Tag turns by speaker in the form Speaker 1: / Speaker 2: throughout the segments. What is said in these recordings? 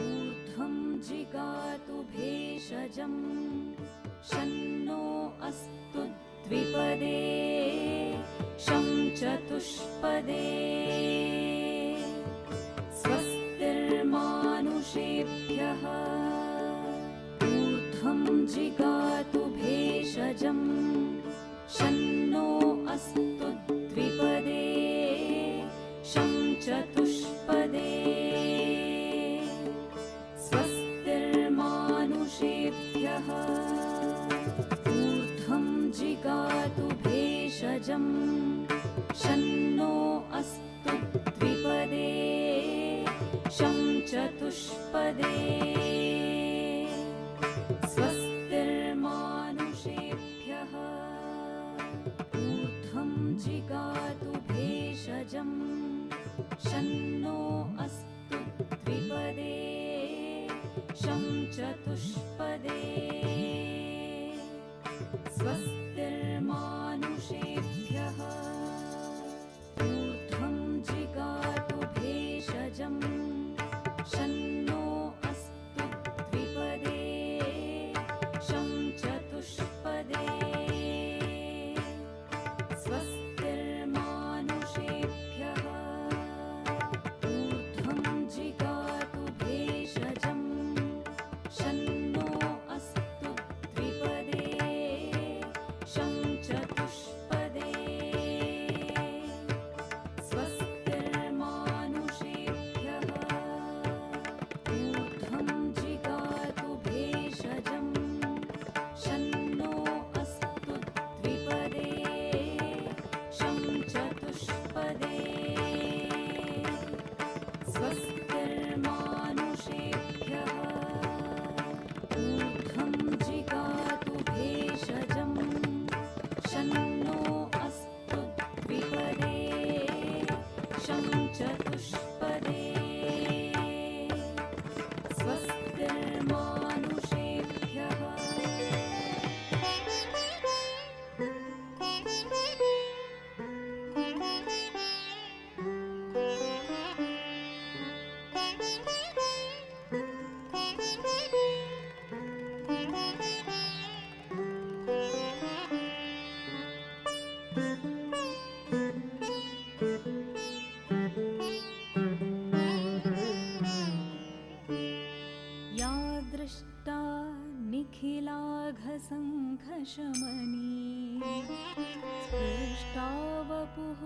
Speaker 1: ऊर्ध्वं जिगातु भेषजं शन्नो अस्तु द्विपदे शं चतुष्पदे स्वस्तिर्मानुषेभ्यः ऊर्ध्वं जिगातु भेषजं शन्नो अस्तु द्विपदे शं चतुष्पदे स्वस्तिर्मानुषेभ्यः ऊर्ध्वं जिगातु भेषजं शन्नो अस्तु द्विपदे शं चतुष्पदे स्वस्तिर्मानुषेभ्यः ऊर्ध्वं जिगातु भेषजं शन्नो अस्तु द्विपदे शं चतुष्पदे स्वस्तिर्मानुषेभ्यः ऊर्ध्वं जिगातु भेषजं शन्नो अस्तु द्विपदे शं चतुष्पदे स्वस्तिर्मानुषेभ्यः ऊर्ध्वं जिगातु भेषजं शन्नो अस्तु द्विपदे शं चतुष्पदे स्वस्तिर्मानुषेभ्यः ऊर्ध्वं जिगातु भेषजं शन्नो अस्तु द्विपदे शं चतुष्पदे स्वस्तिर्मानुषेभ्यः ऊर्ध्वं जिगातु भेषजं शन्नो अस्तु द्विपदे शं चतुष्पदे स्वस्तिर्मानुषेभ्यः या दृष्टा निखिलाघसङ्घशमनी स्पृष्टा वपुः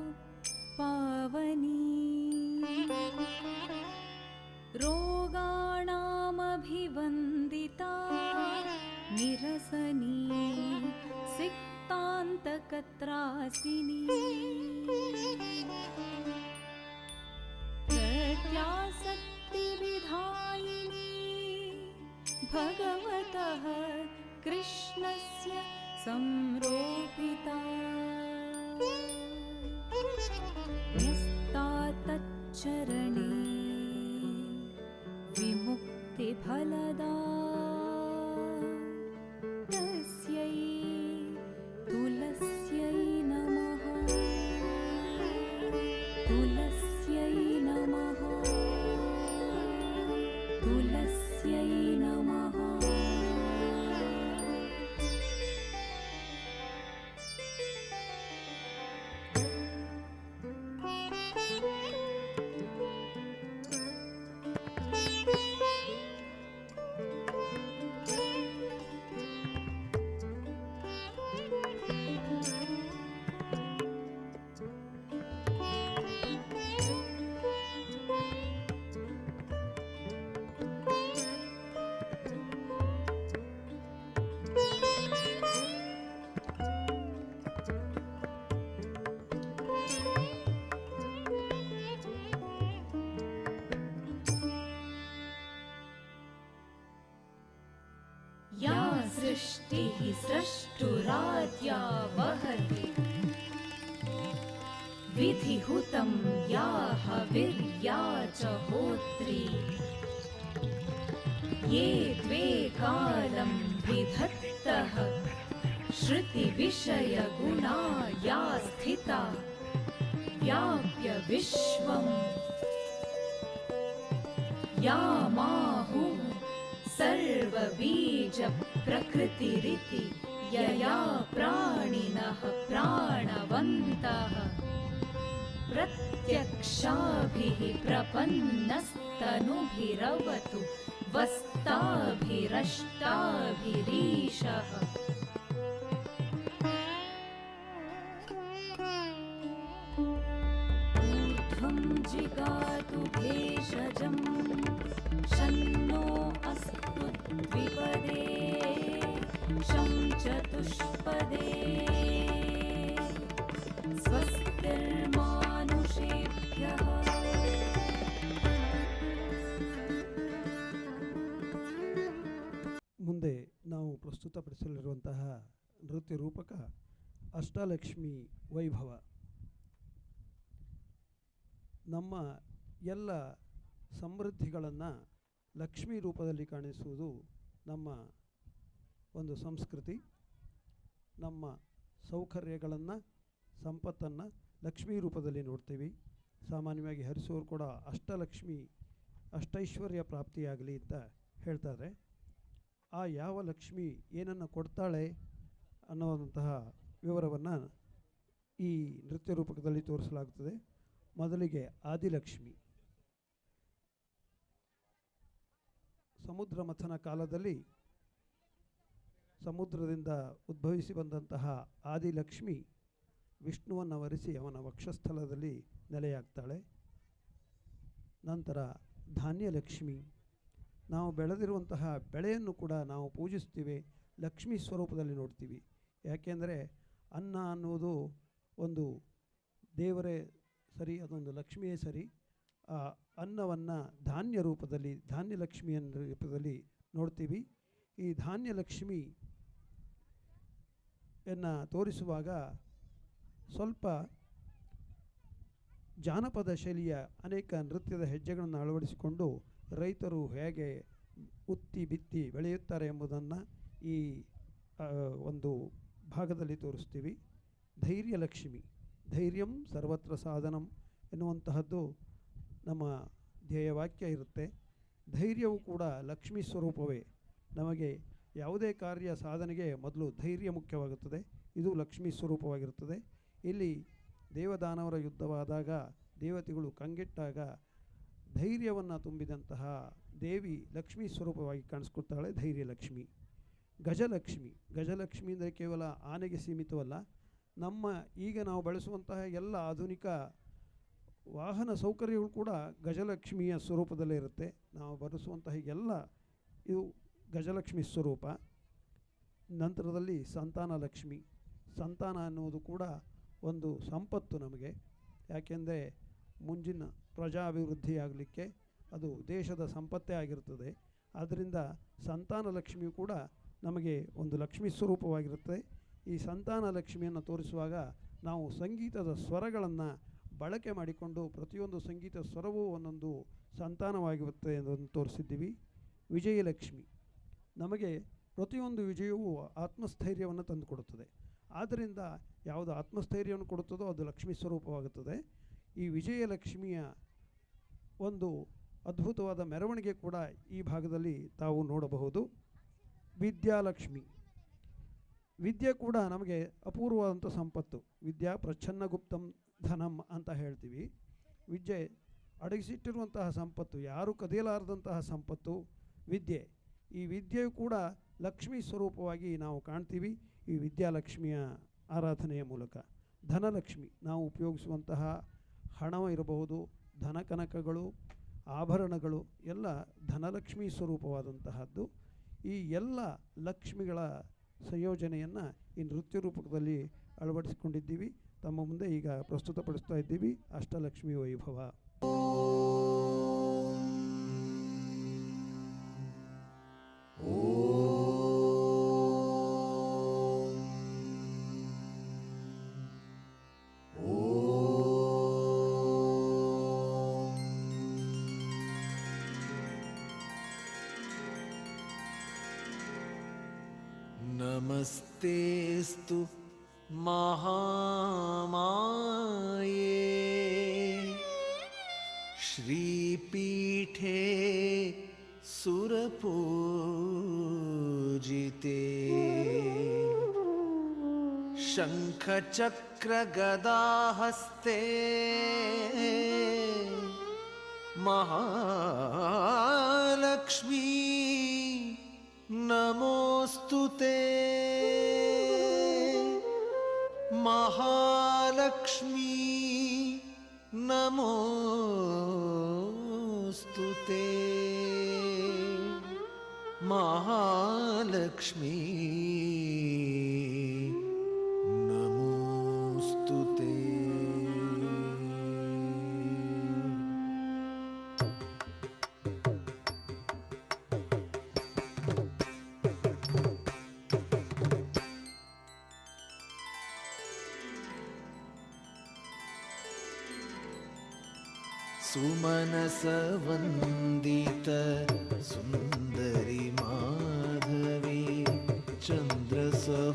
Speaker 1: पावनी रोगाणामभिवन्दिता निरसनी सिक्तान्तकत्रासिनी प्रत्यासक्तिविधायिनी भगवतः कृष्णस्य संरोपिता न्यस्ता तच्चरणे विमुक्तिफलदा तस्यै तुलस्यै नमः तुलस्यै नमः तुलस्यै नमः या सृष्टिः स्रष्टुराद्या वहति विधिहुतं या हविर्या च होत्री ये द्वे कालं विधत्तः श्रुतिविषयगुणा या स्थिता व्याप्य विश्वम् यामाहुः सर्वबीजप्रकृतिरिति यया प्राणिनः प्राणवन्तः प्रत्यक्षाभिः प्रपन्नस्तनुभिरवतु वस्ताभिरष्टाभिरीशः। ऊर्ध्वं जिगातु भेषजं शन्नो अस्तु द्विपदे शं चतुष्पदे स्वस्तिर्मानुषेभ्यः।
Speaker 2: ಮುಂದೆ ನಾವು ಪ್ರಸ್ತುತಪಡಿಸಲಿರುವಂತಹ ನೃತ್ಯ ರೂಪಕ ಅಷ್ಟಲಕ್ಷ್ಮಿ ವೈಭವ. ನಮ್ಮ ಎಲ್ಲ ಸಮೃದ್ಧಿಗಳನ್ನು ಲಕ್ಷ್ಮೀ ರೂಪದಲ್ಲಿ ಕಾಣಿಸುವುದು ನಮ್ಮ ಒಂದು ಸಂಸ್ಕೃತಿ. ನಮ್ಮ ಸೌಕರ್ಯಗಳನ್ನು ಸಂಪತ್ತನ್ನು ಲಕ್ಷ್ಮೀ ರೂಪದಲ್ಲಿ ನೋಡ್ತೀವಿ. ಸಾಮಾನ್ಯವಾಗಿ ಹರಿಸೋರು ಕೂಡ ಅಷ್ಟಲಕ್ಷ್ಮಿ ಅಷ್ಟೈಶ್ವರ್ಯ ಪ್ರಾಪ್ತಿಯಾಗಲಿ ಅಂತ ಹೇಳ್ತಾರೆ. ಆ ಯಾವ ಲಕ್ಷ್ಮಿ ಏನನ್ನು ಕೊಡ್ತಾಳೆ ಅನ್ನುವಂತಹ ವಿವರವನ್ನು ಈ ನೃತ್ಯ ರೂಪಕದಲ್ಲಿ ತೋರಿಸಲಾಗುತ್ತದೆ. ಮೊದಲಿಗೆ ಆದಿಲಕ್ಷ್ಮಿ. ಸಮುದ್ರ ಮಥನ ಕಾಲದಲ್ಲಿ ಸಮುದ್ರದಿಂದ ಉದ್ಭವಿಸಿ ಬಂದಂತಹ ಆದಿಲಕ್ಷ್ಮಿ ವಿಷ್ಣುವನ್ನು ವರಿಸಿ ಅವನ ವಕ್ಷಸ್ಥಲದಲ್ಲಿ ನೆಲೆಯಾಗ್ತಾಳೆ. ನಂತರ ಧಾನ್ಯಲಕ್ಷ್ಮಿ. ನಾವು ಬೆಳೆದಿರುವಂತಹ ಬೆಳೆಯನ್ನು ಕೂಡ ನಾವು ಪೂಜಿಸ್ತೀವಿ, ಲಕ್ಷ್ಮೀ ಸ್ವರೂಪದಲ್ಲಿ ನೋಡ್ತೀವಿ. ಯಾಕೆಂದರೆ ಅನ್ನ ಅನ್ನುವುದು ಒಂದು ದೇವರೇ ಸರಿ, ಅದೊಂದು ಲಕ್ಷ್ಮಿಯೇ ಸರಿ. ಆ ಅನ್ನವನ್ನು ಧಾನ್ಯ ರೂಪದಲ್ಲಿ, ಧಾನ್ಯಲಕ್ಷ್ಮಿಯ ರೂಪದಲ್ಲಿ ನೋಡ್ತೀವಿ. ಈ ಧಾನ್ಯಲಕ್ಷ್ಮಿಯನ್ನು ತೋರಿಸುವಾಗ ಸ್ವಲ್ಪ ಜಾನಪದ ಶೈಲಿಯ ಅನೇಕ ನೃತ್ಯದ ಹೆಜ್ಜೆಗಳನ್ನು ಅಳವಡಿಸಿಕೊಂಡು ರೈತರು ಹೇಗೆ ಉತ್ತಿ ಬಿತ್ತಿ ಬೆಳೆಯುತ್ತಾರೆ ಎಂಬುದನ್ನು ಈ ಒಂದು ಭಾಗದಲ್ಲಿ ತೋರಿಸ್ತೀವಿ. ಧೈರ್ಯಲಕ್ಷ್ಮಿ. ಧೈರ್ಯಂ ಸರ್ವತ್ರ ಸಾಧನಂ ಎನ್ನುವಂತಹದ್ದು ನಮ್ಮ ಧ್ಯೇಯವಾಕ್ಯ ಇರುತ್ತೆ. ಧೈರ್ಯವು ಕೂಡ ಲಕ್ಷ್ಮೀ ಸ್ವರೂಪವೇ. ನಮಗೆ ಯಾವುದೇ ಕಾರ್ಯ ಸಾಧನೆಗೆ ಮೊದಲು ಧೈರ್ಯ ಮುಖ್ಯವಾಗುತ್ತದೆ. ಇದು ಲಕ್ಷ್ಮೀ ಸ್ವರೂಪವಾಗಿರುತ್ತದೆ. ಇಲ್ಲಿ ದೇವದಾನವರ ಯುದ್ಧವಾದಾಗ ದೇವತೆಗಳು ಕಂಗೆಟ್ಟಾಗ ಧೈರ್ಯವನ್ನು ತುಂಬಿದಂತಹ ದೇವಿ ಲಕ್ಷ್ಮೀ ಸ್ವರೂಪವಾಗಿ ಕಾಣಿಸ್ಕೊಳ್ತಾಳೆ, ಧೈರ್ಯಲಕ್ಷ್ಮಿ. ಗಜಲಕ್ಷ್ಮಿ. ಗಜಲಕ್ಷ್ಮಿ ಅಂದರೆ ಕೇವಲ ಆನೆಗೆ ಸೀಮಿತವಲ್ಲ. ನಮ್ಮ ಈಗ ನಾವು ಬಳಸುವಂತಹ ಎಲ್ಲ ಆಧುನಿಕ ವಾಹನ ಸೌಕರ್ಯಗಳು ಕೂಡ ಗಜಲಕ್ಷ್ಮಿಯ ಸ್ವರೂಪದಲ್ಲೇ ಇರುತ್ತೆ. ನಾವು ಬಳಸುವಂತಹ ಎಲ್ಲ ಇದು ಗಜಲಕ್ಷ್ಮಿ ಸ್ವರೂಪ. ನಂತರದಲ್ಲಿ ಸಂತಾನ ಲಕ್ಷ್ಮಿ. ಸಂತಾನ ಅನ್ನುವುದು ಕೂಡ ಒಂದು ಸಂಪತ್ತು ನಮಗೆ. ಯಾಕೆಂದರೆ ಮುಂಜಿನ ಪ್ರಜಾಭಿವೃದ್ಧಿಯಾಗಲಿಕ್ಕೆ ಅದು ದೇಶದ ಸಂಪತ್ತೇ ಆಗಿರುತ್ತದೆ. ಆದ್ದರಿಂದ ಸಂತಾನ ಲಕ್ಷ್ಮಿಯು ಕೂಡ ನಮಗೆ ಒಂದು ಲಕ್ಷ್ಮೀ ಸ್ವರೂಪವಾಗಿರುತ್ತೆ. ಈ ಸಂತಾನ ಲಕ್ಷ್ಮಿಯನ್ನು ತೋರಿಸುವಾಗ ನಾವು ಸಂಗೀತದ ಸ್ವರಗಳನ್ನು ಬಳಕೆ ಮಾಡಿಕೊಂಡು ಪ್ರತಿಯೊಂದು ಸಂಗೀತ ಸ್ವರವೂ ಒಂದೊಂದು ಸಂತಾನವಾಗಿರುತ್ತೆ ಎಂಬುದನ್ನು ತೋರಿಸಿದ್ದೀವಿ. ವಿಜಯಲಕ್ಷ್ಮಿ. ನಮಗೆ ಪ್ರತಿಯೊಂದು ವಿಜಯವೂ ಆತ್ಮಸ್ಥೈರ್ಯವನ್ನು ತಂದುಕೊಡುತ್ತದೆ. ಆದ್ದರಿಂದ ಯಾವುದು ಆತ್ಮಸ್ಥೈರ್ಯವನ್ನು ಕೊಡುತ್ತದೋ ಅದು ಲಕ್ಷ್ಮೀ ಸ್ವರೂಪವಾಗುತ್ತದೆ. ಈ ವಿಜಯಲಕ್ಷ್ಮಿಯ ಒಂದು ಅದ್ಭುತವಾದ ಮೆರವಣಿಗೆ ಕೂಡ ಈ ಭಾಗದಲ್ಲಿ ತಾವು ನೋಡಬಹುದು. ವಿದ್ಯಾಲಕ್ಷ್ಮಿ. ವಿದ್ಯೆ ಕೂಡ ನಮಗೆ ಅಪೂರ್ವವಾದಂಥ ಸಂಪತ್ತು. ವಿದ್ಯಾ ಪ್ರಚ್ಛನ್ನಗುಪ್ತಂ ಧನಂ ಅಂತ ಹೇಳ್ತೀವಿ. ವಿದ್ಯೆ ಅಡಗಿಸಿಟ್ಟಿರುವಂತಹ ಸಂಪತ್ತು, ಯಾರು ಕದಿಯಲಾರದಂತಹ ಸಂಪತ್ತು ವಿದ್ಯೆ. ಈ ವಿದ್ಯೆಯು ಕೂಡ ಲಕ್ಷ್ಮೀ ಸ್ವರೂಪವಾಗಿ ನಾವು ಕಾಣ್ತೀವಿ ಈ ವಿದ್ಯಾಲಕ್ಷ್ಮಿಯ ಆರಾಧನೆಯ ಮೂಲಕ. ಧನಲಕ್ಷ್ಮಿ. ನಾವು ಉಪಯೋಗಿಸುವಂತಹ ಹಣ ಇರಬಹುದು, ಧನಕನಕಗಳು, ಆಭರಣಗಳು ಎಲ್ಲ ಧನಲಕ್ಷ್ಮೀ ಸ್ವರೂಪವಾದಂತಹದ್ದು. ಈ ಎಲ್ಲ ಲಕ್ಷ್ಮಿಗಳ ಸಂಯೋಜನೆಯನ್ನು ಈ ನೃತ್ಯ ರೂಪಕದಲ್ಲಿ ಅಳವಡಿಸಿಕೊಂಡಿದ್ದೀವಿ. ತಮ್ಮ ಮುಂದೆ ಈಗ ಪ್ರಸ್ತುತಪಡಿಸ್ತಾ ಇದ್ದೀವಿ ಅಷ್ಟಲಕ್ಷ್ಮಿ ವೈಭವ.
Speaker 3: नमस्तेस्तु महामाये श्रीपीठे सुरपूजिते शङ्खचक्रगदाहस्ते महालक्ष्मी नमोऽस्तु ते। महालक्ष्मी नमोऽस्तु ते। महालक्ष्मी नमोऽस्तु ते। सुमनसवन्दित सुन्दरि माधवी चन्द्रसहोदरी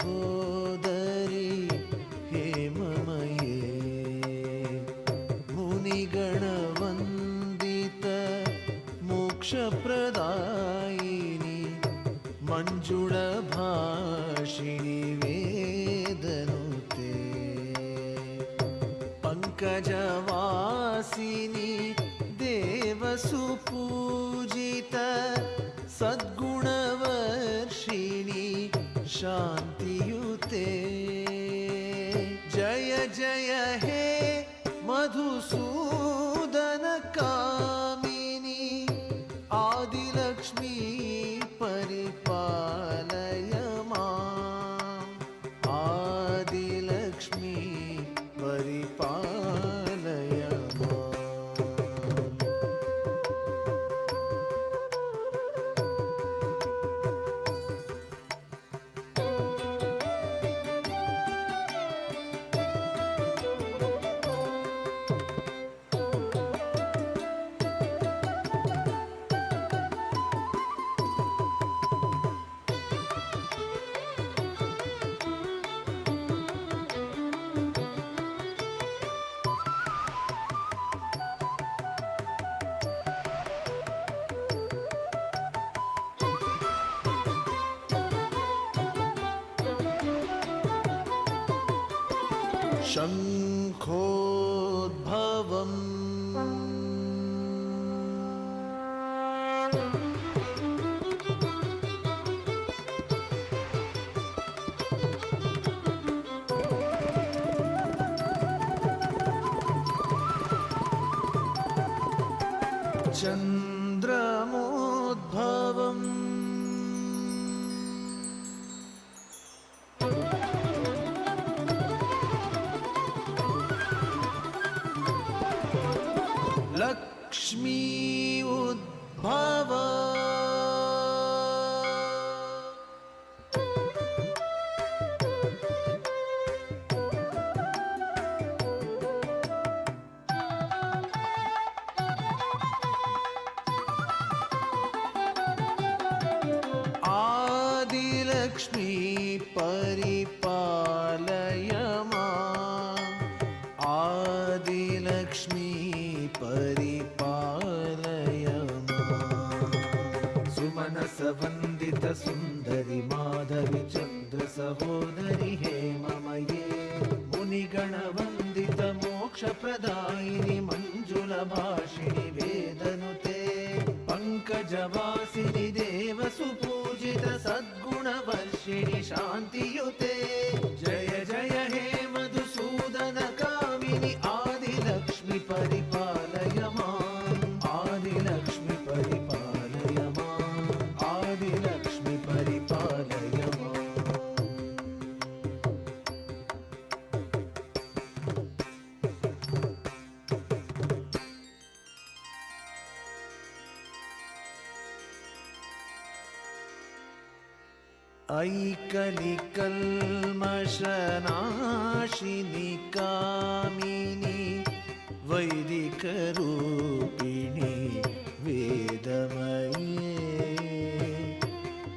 Speaker 3: हेममये मुनिगणवन्दित मोक्षप्रदायिनी मञ्जुळभाषिणि वेदनुते पङ्कजवासिनी देवसुपूजित सद्गुणवर्षिणि शान्तियुते। जय जय हे मधुसूदन कामिनी आदिलक्ष्मी परिपालय माम्। आदिलक्ष्मी परिपालय माम्। शङ्खोद्भवम् चन्द्रमोद्भवम् लक्ष्मी उद्भव आदिलक्ष्मी परिपालय माम्। आदिलक्ष्मी परिपालय माम्। सुमनसवन्दित सुन्दरि माधवी चन्द्रसहोदरि हेममये मुनिगणवन्दित मोक्षप्रदायिनि मञ्जुलभाषिणि वेदनुते पङ्कजवासिनि देवसुपूजित सद्गुणवर्षिणि शान्तियुते। जय जय हे मधुसूदन कामिनि आदिलक्ष्मी परिपालय माम्। आदिलक्ष्मी परिपालय माम्। आदिलक्ष्मी परिपालय माम्। ऐकलिकल्मषनाशिनि कामिनि वैदिकरूपिणि वेदमये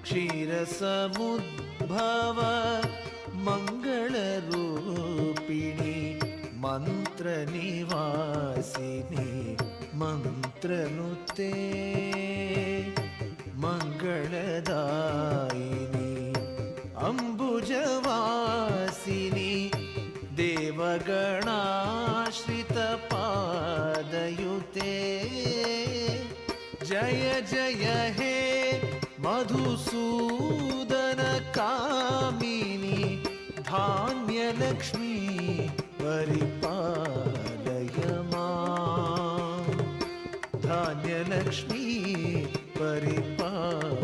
Speaker 3: क्षीरसमुद्भव मङ्गलरूपिणि मन्त्रनिवासिनि ಮಂತ್ರನುತೆ ಮಂಗಳದಾಯಿನಿ ಅಂಬುಜವಾಸಿನಿ ದೇವಗಣಾಶ್ರಿತ ಪಾದಯುತೆ ಜಯ ಜಯ ಹೇ ಮಧುಸೂದನ ಕಾಮಿನಿ ಧಾನ್ಯಲಕ್ಷ್ಮೀ ಪರಿಪಾಲಯ ಮಾಂ ಧಾನ್ಯಲಕ್ಷ್ಮೀ ಪರಿಪಾಲಯ ಮಾಂ.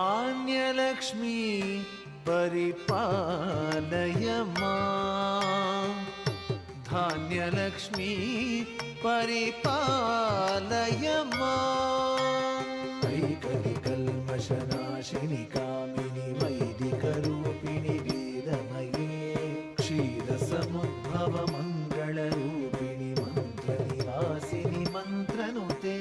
Speaker 3: धान्यलक्ष्मी परिपालय मां धान्यलक्ष्मी परिपालय माम् ऐकलिकल्मषनाशिनि कामिनि वैदिकरूपिणि वेदमये क्षीरसमुद्भव मङ्गलरूपिणि मन्त्रनिवासिनि मन्त्रनुते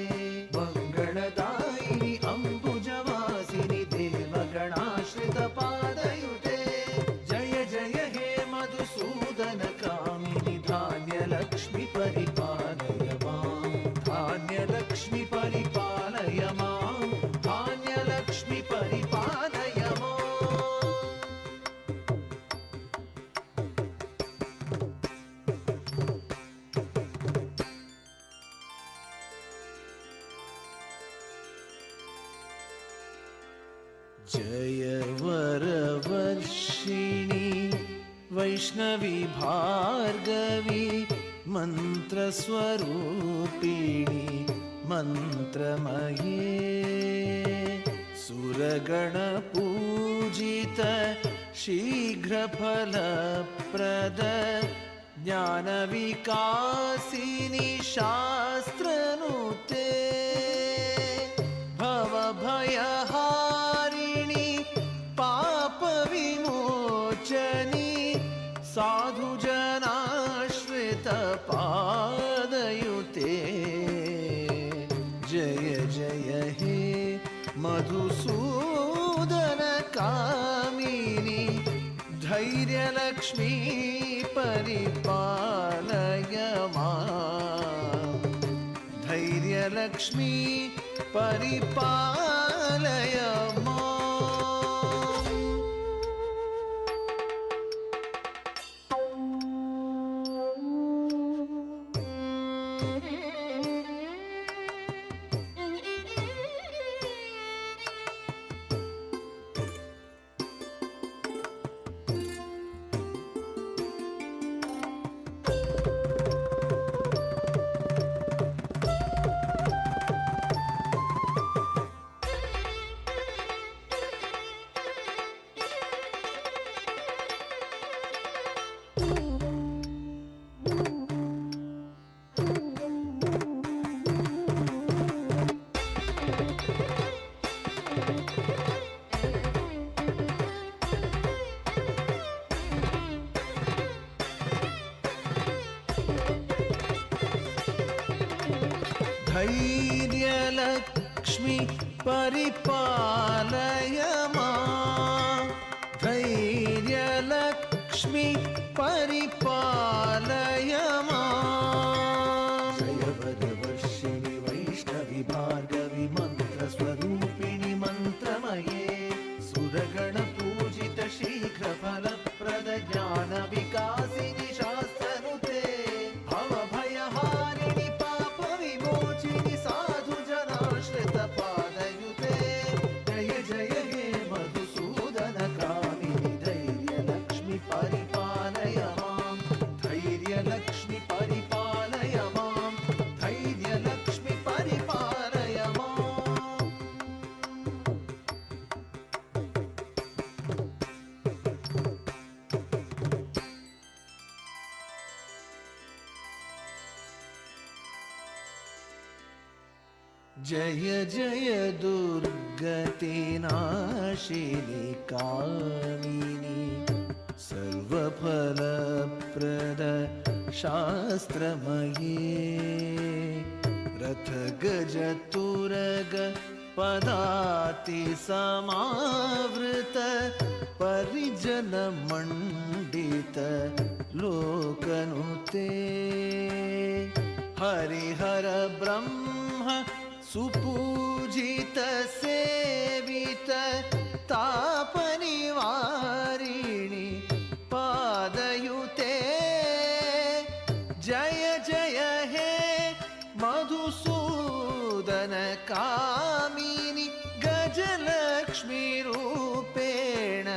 Speaker 3: मङ्गलदायिनि अम्बुजवासिनि देवगणाश्रित पादयुते जय जय हे मधुसूदन कामिनि धान्यलक्ष्मि परिपालय मां धान्यलक्ष्मि परिपालय मां धान्यलक्ष्मि परिपालय मां. जय वरवर्षिणि वैष्णवी भार्गवी मन्त्रस्वरूपिणि मन्त्रमये सुरगणपूजित शीघ्रफलप्रद ज्ञानविकासिनि शास्त्रनुते भवभयहारिणि पापविमोचनि साधुजनाश्रित पादयुते जय जय हे मधुसूदन कामिनि धैर्यलक्ष्मी परिपालय मां धैर्यलक्ष्मी परिपालय मां. धैर्यलक्ष्मी परिपालय मां धैर्यलक्ष्मी परिपालय मां. जय वरवर्षिणि वैष्णवी भार्गवी मन्त्रस्वरूपिणि मन्त्रमये सुरगणपूजित शीघ्रफलप्रद ज्ञानविकासिनि शास्त्रनुते भवभयहारिणि पापविमोचिनि साधुजनाश्रित पादयुते जय जय दुर्गतिनाशिनि कामिनि सर्वफलप्रद शास्त्रमये रथगजतुरग पदाति समावृत परिजनमण्डित लोकनुते हरिहर ब्रह्म सुपूजित सेवित तापनिवारिणि पादयुते जय जय हे मधुसूदन कामिनि गजलक्ष्मी रूपेण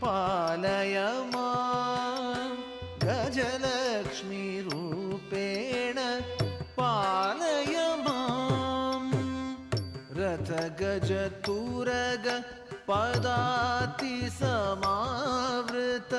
Speaker 3: पालय मां गजलक्ष्मी रूपेण पालय मां रथ गज तुरग पदाति समावृत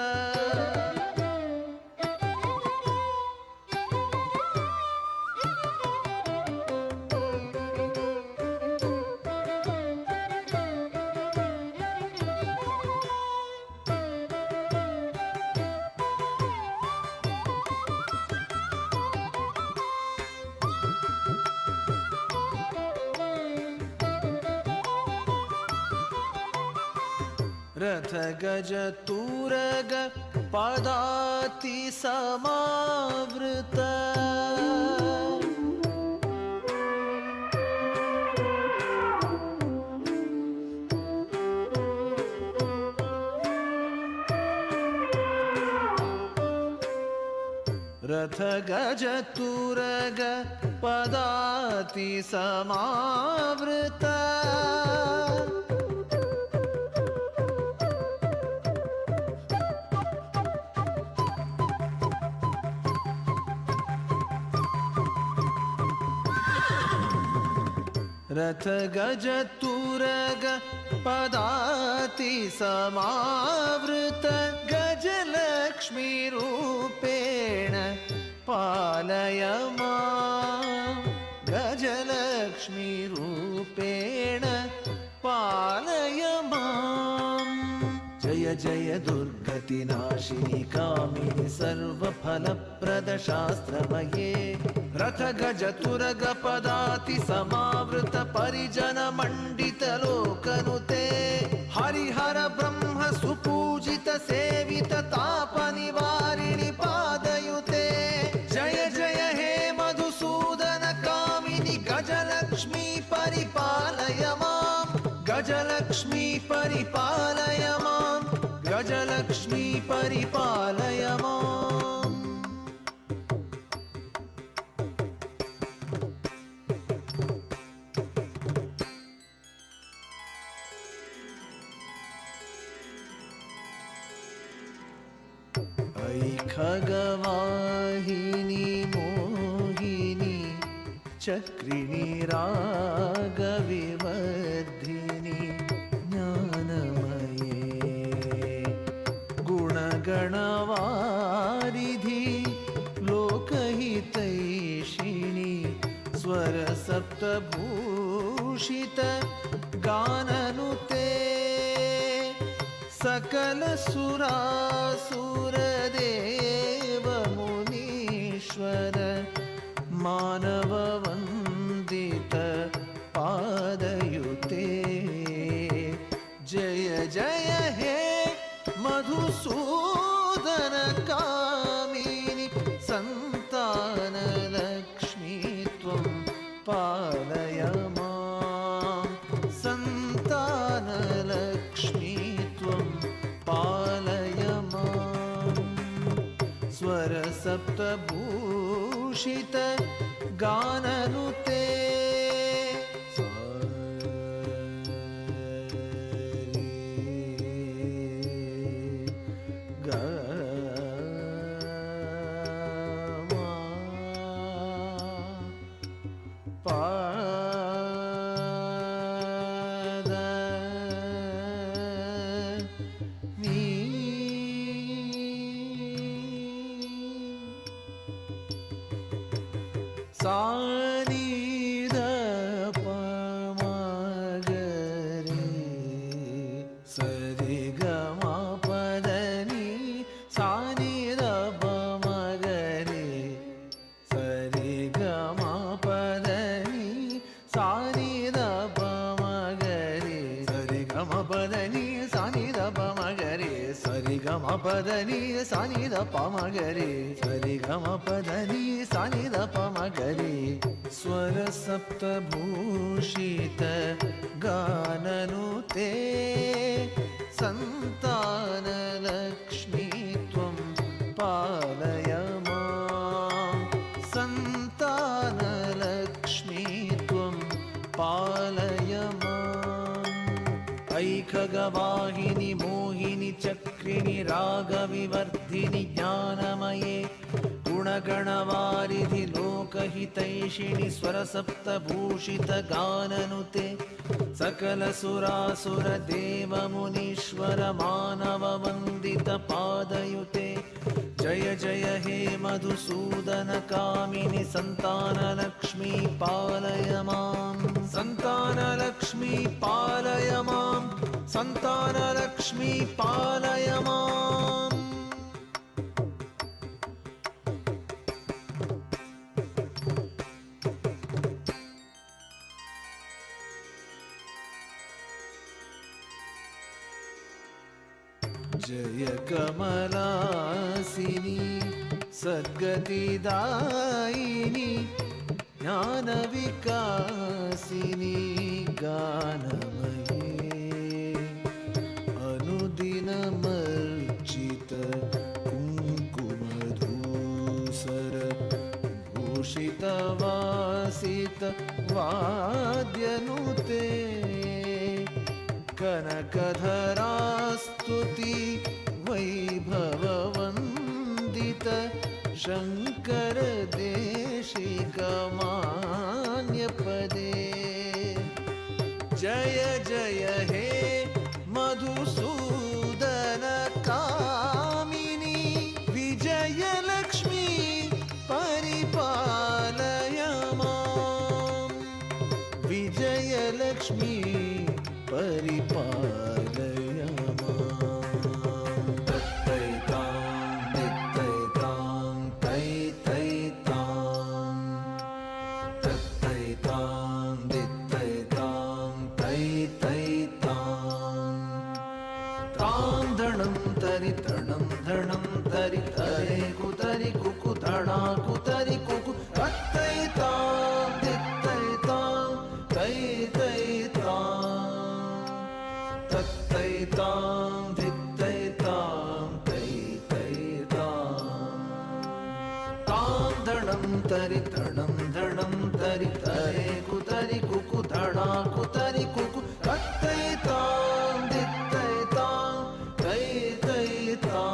Speaker 3: रथ गज तुरग पदाति समावृत रथ गज तुरग पदाति समावृत रथ गज तुरग पदाति समावृत गजलक्ष्मी रूपेण पालय मां गजलक्ष्मी रूपेण पालय मां जय जय दुर्गतिनाशिनि कामिनि सर्वफलप्रद शास्त्रमये रथ गज तुरग पदाति समावृत परिजन मंडित लोकनुते हरिहर ब्रह्म सुपूजित सेवित ताप निवारिणि पादयुते जय जय हे मधुसूदन कामिनि गजलक्ष्मी परिपालय मां गजलक्ष्मी परिपालय मां गजलक्ष्मी परिपालय मां खगवाहिनी मोहिनी चक्रिणी रागविवर्धिनी ज्ञानमये गुणगणवारिधि लोकहितैषिणी स्वरसप्तभूषित गाननुते सकल सुरासुर देव मुनीश्वर मानव वंदित पादयुते जय जय हे मधुसूदन कामिनि संतान लक्ष्मी त्वं पालय मां संतान लक्ष्मी पालय मां स्वर सप्तभूषित गाननुते सानी ಪದನಿ ಸಾನಿ ದ ಪ ಮಗರಿ ಸರಿ ಗ ಮ ಪದನಿ ಸಾನಿ ದ ಪ ಮಗರಿ ಸರಿ ಗ ಮ ಪದನಿ ಸಾನಿ ದ ಪ ಮಗರಿ ಸ್ವರ ಸಪ್ತಭೂಷಿತ ಗಾನನುತೆ ಸಂತಾನ ಲಕ್ಷ್ಮೀ ತ್ವಂ ಪಾಲಯ ಮಾಂ ಸಂತಾನ ಲಕ್ಷ್ಮೀ ತ್ವಂ ಪಾಲಯ ಮಾಂ ಐಖಗವಾಹಿನಿ ಮೋಹಿನಿ ಚಕ್ರಿಣಿ ರಾಗವಿವರ್ಧಿನಿ ಜ್ಞಾನಮಯೇ ಗುಣಗಣವಾರಿಧಿ ಲೋಕಹಿತೈಷಿಣಿ ಸ್ವರಸಪ್ತಭೂಷಿತ ಗಾನನುತೆ ಸಕಲ ಸುರಾಸುರ ದೇವ ಮುನೀಶ್ವರ ಮಾನವ ವಂದಿತ ಪಾದಯುತೆ ಜಯ ಜಯ ಹೇ ಮಧುಸೂದನ ಕಾಮಿನಿ ಸಂತಾನ ಲಕ್ಷ್ಮೀ ಪಾಲಯ ಮಾಂ ಸಂತಾನ ಲಕ್ಷ್ಮೀ ಪಾಲಯ ಮಾಂ ಸಂತಾನ ಲಕ್ಷ್ಮೀ ಪಾಲಯ ಮಾಂ जय कमलासिनी सद्गतिदायिनी ज्ञानविकासिनी गानमये अनुदिनमर्चित कुङ्कुमधूसर भूषितवासित वाद्यनुते कनकधरास्तुति वैभववन्दित शङ्कर देशिकमान्यपदे जय जय हे मधुसूदन कामिनी विजयलक्ष्मी परिपालय मां विजयलक्ष्मी परिपालय मां तत्तैतां दित्तैतां तैतैतां तत्तैतां दित्तैतां तैतैतां तां धणं तरि तणं धणं तरि तरे कुतरि कुकु धणा कुतरि कुकु तत्तैतां दित्तैतां तैतैतां तत्तैतां धित्तैतां तैतैतां तां धणं तरि तणं धणं तरि तरे कुतरि कुकु धणा कुतरि कुकु तत्तैतां धित्तैतां तैतैतां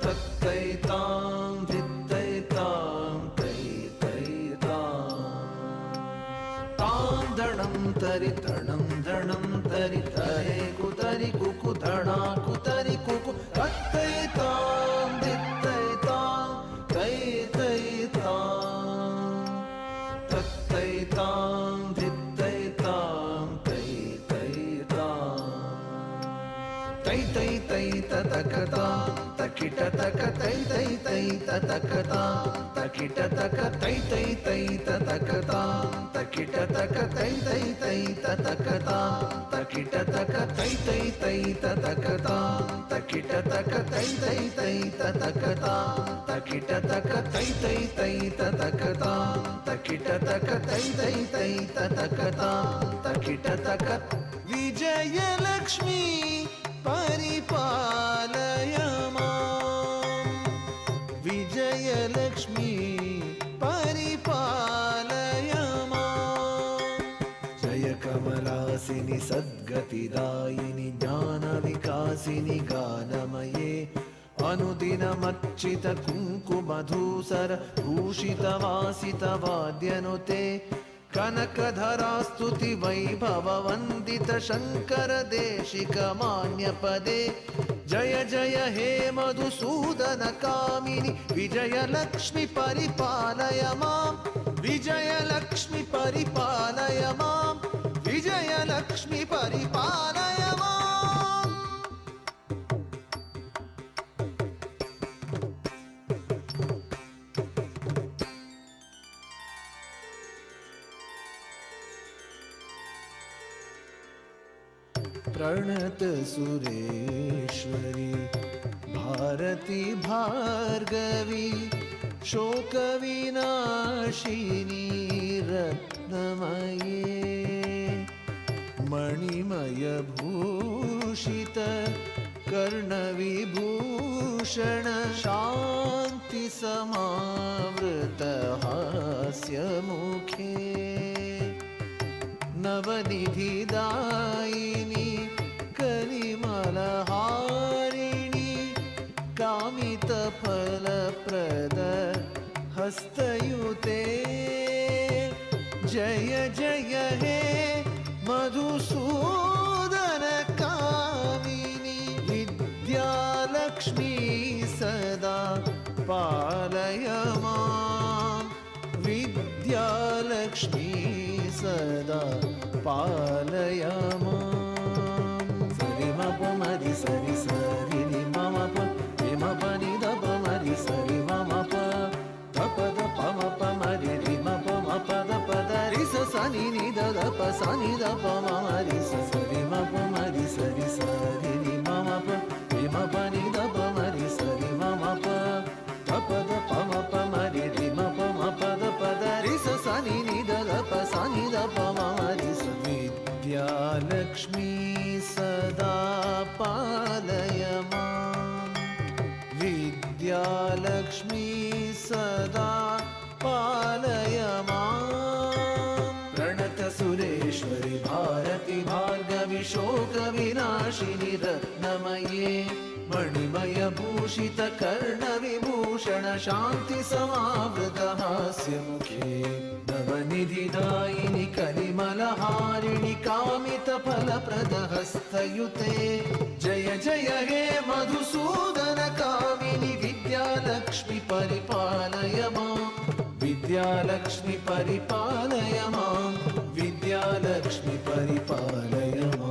Speaker 3: तत्तैतां धित्तैतां तैतैतां तां धणं तरि तणं धणं तरि तरे कुतरि कुकु धणा कुतरि कुकु तत्तैतां धित्तैतां तैतैतां तत्तैतां धित्तैतां तैतैतां तैतैतैततकतां तकिटतक तैतैतैततकतां तकिटतक तैतैतैततकतां तकिटतक तैतैतैततकतां तकिटतक तैतैतैततकतां तकिटतक तैतैतैततकतां तकिटतक तैतैतैततकतां तकिटतक तैतैतैततकतां तकिटतक विजयलक्ष्मी परिपालय मां विजयलक्ष्मी परिपालय मां जय कमलासिनि सद्गतिदायिनि ज्ञानविकासिनि गानमये अनुदिनमर्चित कुङ्कुमधूसर भूषितवासित वाद्यनुते कनकधरास्तुति वैभववन्दित शङ्कर देशिकमान्यपदे जय जय हे मधुसूदन कामिनि विजयलक्ष्मी परिपालय मां विजयलक्ष्मी परिपालय मां विजयलक्ष्मी परिपालय मां प्रणतसुरेश्वरी भारती भार्गवी शोकविनाशिनी रत्नमये मणिमयभूषित कर्णविभूषण शान्तिसमावृत हास्यमुखे नवनिधिदायिनी कलिमलहारिणी कामितफलप्रद हस्तयुते जय जय हे मधुसूदन कामिनी विद्यालक्ष्मी सदा पालय मां विद्यालक्ष्मी सदा पालय मां सरि मप मरि सरि सरि नि मम प रि म प नि द प मरि सरि मम प द प द प म प मरि रि म प म प द प द रि स स नि नि द द प स नि द प म म रि स सरि म प मरि सरि सरि नि मम प रि म प नि द प मरि सरि मम प द प द प म प मरि रि म प म प द प द रि स स नि नि द द प स नि द प म म रि स विद्यालक्ष्मी सदा पालय मां विद्यालक्ष्मी सदा पालय मां प्रणतसुरेश्वरि भारती भार्गवी शोकविनाशिनि रत्नमये मणिमयभूषित कर्णविभूषण शान्तिसमावृत हास्यमुखे नवनिधिदायिनि कलिमलहारिणि कामितफलप्रद हस्तयुते जय जय हे मधुसूदन कामिनि विद्यालक्ष्मि परिपालय मां विद्यालक्ष्मि परिपालय मां विद्यालक्ष्मि परिपालय मां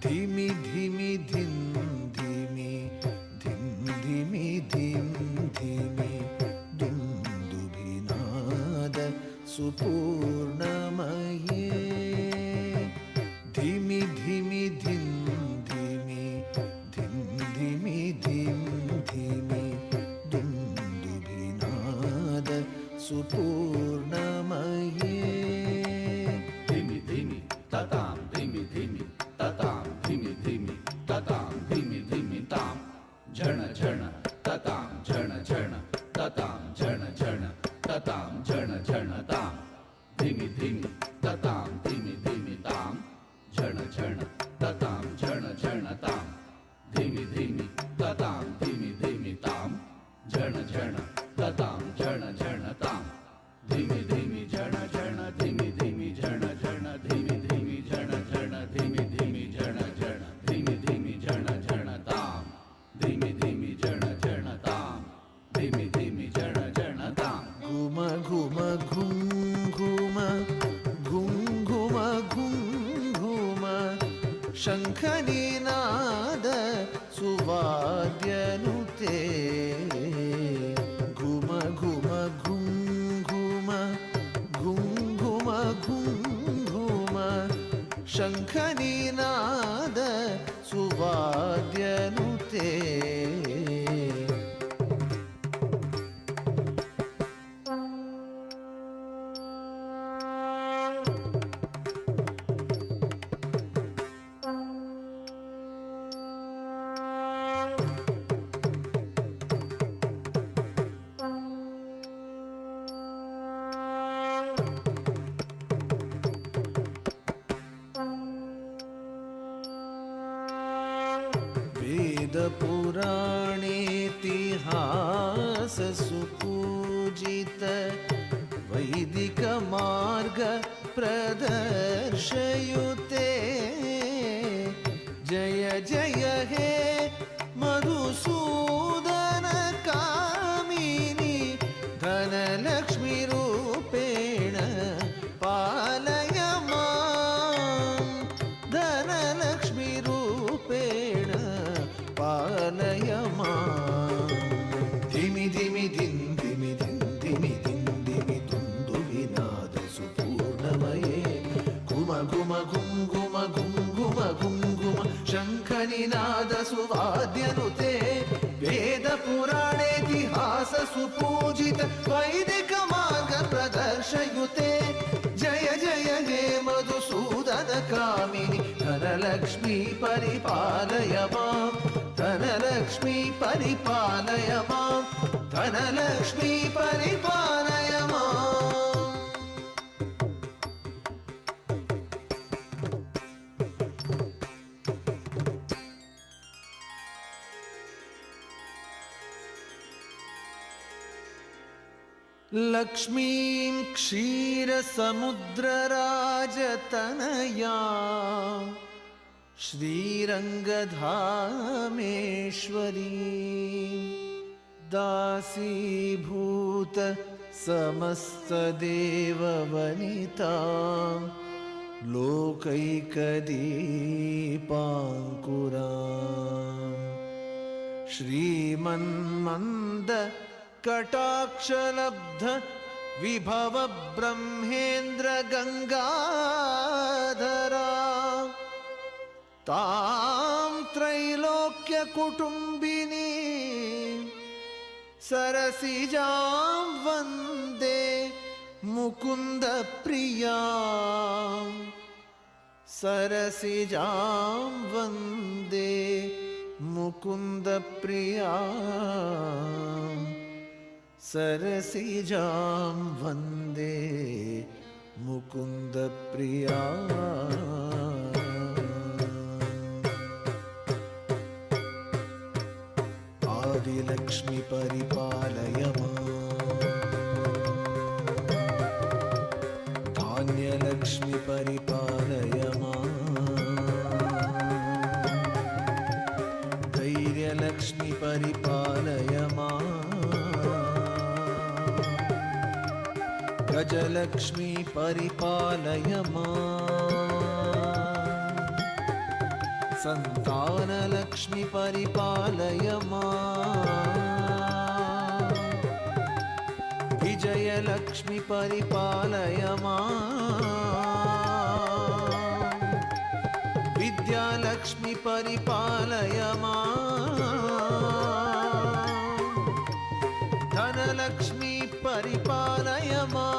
Speaker 3: धिमि धिमि धिम धिमि धिम धिमि धिम धिमि दुन्दुभिनाद सुपूर्णमये धिमि धिमि धिम धिमि धिम धिमि धिम धिमि दुन्दुभिनाद सुपूर्णमये
Speaker 4: धिमि धिमि ततां धिमि धिमि ततां धिमि धिमि ततां धिमि धिमि तां झण झण ततां झण झण ततां झण झण ततां झण झण तां धिमि धिमि ततां धिमि धिमि तां झण झण ततां झण झण तां धिमि धिमि ततां धिमि धिमि तां झण झण ततां झण झण तां धिमि धिमि झण झण धिमि धिमि झण झण धिमि धिमि झण झण धिमि धिमि झण झण धिमि धिमि झण झण तां धिमि धिमि झण झण तां धिमि धिमि झण झण तां
Speaker 3: घुम घुम घुम घुम घुम घुम घुम घुम शङ्खनिनाद सुवाद्यनुते घुम घुम घुम घुम घुम घुम घुम घुम शङ्खनिनाद सुवाद्यनुते वेदपुराणेतिहास सुपूजित वैदिक मार्ग प्रदर्शयुते जय जय हे मधुसूदन कामिनी धनलक्ष्मी रूपेण पालय मां धनलक्ष्मी रूपेण घुम घुम घुम घुम घुम घुम घुम शङ्खनिनाद सुवाद्यनुते वेद पुराणेतिहास सुपूजित वैदिक मार्ग प्रदर्शयुते जय जय हे मधुसूदन कामिनि धनलक्ष्मी परिपालय मां धनलक्ष्मी परिपालय मां धनलक्ष्मी परिपालय मां लक्ष्मीं क्षीरसमुद्रराजतनया श्रीरङ्गधामेश्वरी दासीभूत समस्तदेववनिता लोकैकदीपाङ्कुरा श्रीमन्मन्द कटाक्षलब्ध विभव ब्रह्मेन्द्र गंगाधरा तां त्रैलोक्य कुटुंबिनी सरसिजां वन्दे मुकुंद प्रिया सरसिजां वन्दे मुकुंद प्रिया सरसिजां वन्दे मुकुंद प्रिया आदिलक्ष्मी परिपालय मां धान्यलक्ष्मी परिपालय मां धैर्यलक्ष्मी परिपालय मां गजलक्ष्मी परिपालय मां संतानलक्ष्मी परिपालय मां विजयलक्ष्मी परिपालय मां विद्यालक्ष्मी परिपालय मां धनलक्ष्मी परिपालय मां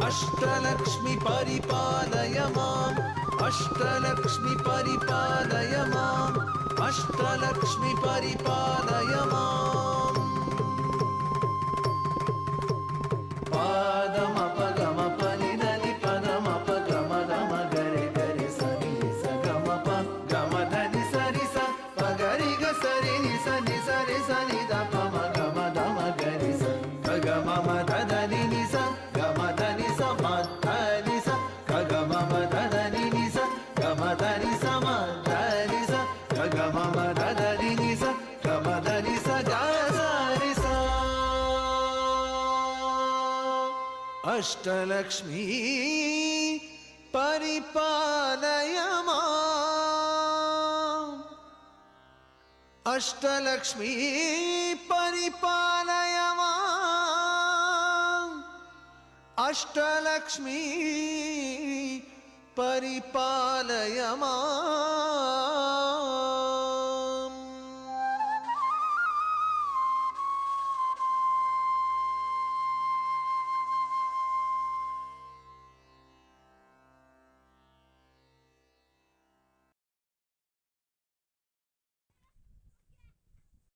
Speaker 3: अष्टलक्ष्मी परिपालय मां अष्टलक्ष्मी परिपालय मां अष्टलक्ष्मी परिपालय मां पादमपगम परिधनि पदमपगम गम गरे गरे सरि स गम प गम धनि सरि स पगरि ग सरि नि स नि सरि स नि द प म गम दम गरि स ग ग म म ध ध नि नि स गम धनि स म ध नि स ग ग म म ध ध नि नि स गम धनि स म ध नि स ग ग म म ध ध नि नि स गम धनि स ग स नि स अष्टलक्ष्मी परिपालय मां अष्टलक्ष्मी परिपालय मां अष्टलक्ष्मी परिपालय मां